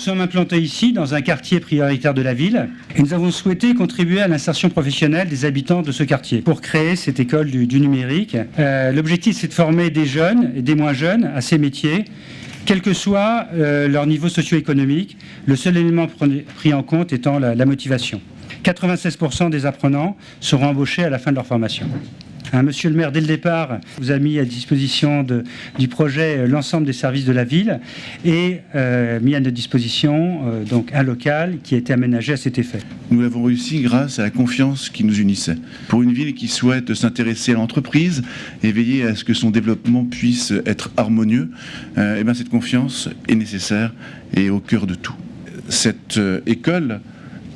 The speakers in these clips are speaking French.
sommes implantés ici, dans un quartier prioritaire de la ville, et nous avons souhaité contribuer à l'insertion professionnelle des habitants de ce quartier pour créer cette école du numérique. L'objectif, c'est de former des jeunes et des moins jeunes à ces métiers, quel que soit leur niveau socio-économique, le seul élément pris en compte étant la motivation. 96% des apprenants seront embauchés à la fin de leur formation. Monsieur le maire, dès le départ, vous a mis à disposition du projet l'ensemble des services de la ville et mis à notre disposition donc un local qui a été aménagé à cet effet. Nous l'avons réussi grâce à la confiance qui nous unissait. Pour une ville qui souhaite s'intéresser à l'entreprise et veiller à ce que son développement puisse être harmonieux, cette confiance est nécessaire et au cœur de tout. Cette école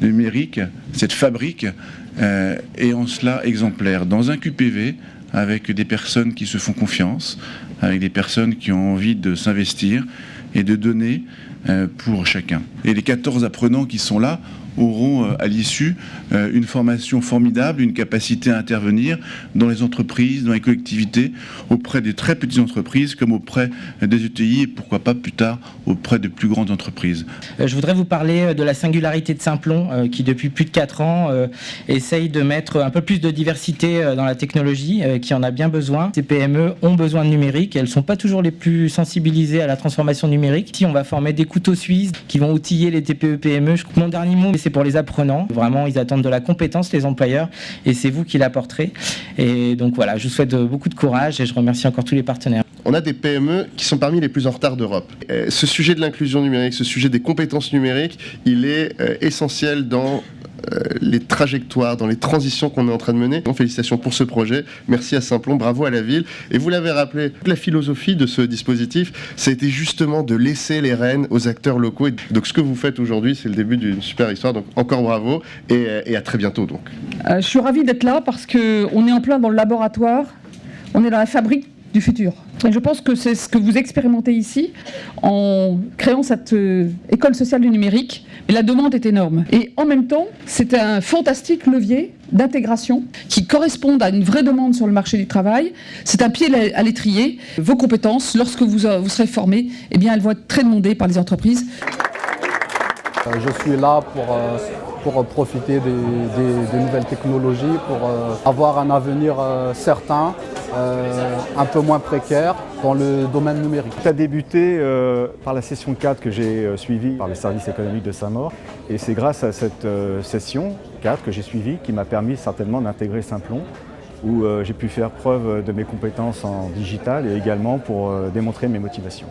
numérique, cette fabrique, est en cela exemplaire. Dans un QPV, avec des personnes qui se font confiance, avec des personnes qui ont envie de s'investir et de donner pour chacun. Et les 14 apprenants qui sont là auront à l'issue une formation formidable, une capacité à intervenir dans les entreprises, dans les collectivités, auprès des très petites entreprises comme auprès des ETI et pourquoi pas plus tard auprès de plus grandes entreprises. Je voudrais vous parler de la singularité de Saint-Plon qui depuis plus de 4 ans essaye de mettre un peu plus de diversité dans la technologie qui en a bien besoin. Ces PME ont besoin de numérique, elles ne sont pas toujours les plus sensibilisées à la transformation numérique. Si on va former des couteaux suisses qui vont outiller les TPE-PME, mon dernier mot c'est pour les apprenants. Vraiment, ils attendent de la compétence, les employeurs, et c'est vous qui l'apporterez. Et donc voilà, je vous souhaite beaucoup de courage et je remercie encore tous les partenaires. On a des PME qui sont parmi les plus en retard d'Europe. Ce sujet de l'inclusion numérique, ce sujet des compétences numériques, il est essentiel dans les trajectoires, dans les transitions qu'on est en train de mener. Donc, félicitations pour ce projet, merci à Saint-Plon, bravo à la ville. Et vous l'avez rappelé, la philosophie de ce dispositif, ça a été justement de laisser les rênes aux acteurs locaux. Et donc ce que vous faites aujourd'hui, c'est le début d'une super histoire, donc encore bravo et à très bientôt. Donc. Je suis ravie d'être là parce qu'on est en plein dans le laboratoire, on est dans la fabrique du futur. Et je pense que c'est ce que vous expérimentez ici en créant cette école sociale du numérique. Et la demande est énorme. Et en même temps, c'est un fantastique levier d'intégration qui correspond à une vraie demande sur le marché du travail. C'est un pied à l'étrier. Vos compétences, lorsque vous serez formés, eh bien, elles vont être très demandées par les entreprises. Je suis là pour profiter des nouvelles technologies, pour avoir un avenir certain, un peu moins précaire dans le domaine numérique. Ça a débuté par la session 4 que j'ai suivie par le service économique de Saint-Maur. Et c'est grâce à cette session 4 que j'ai suivie qui m'a permis certainement d'intégrer Saint-Plon, où j'ai pu faire preuve de mes compétences en digital et également pour démontrer mes motivations.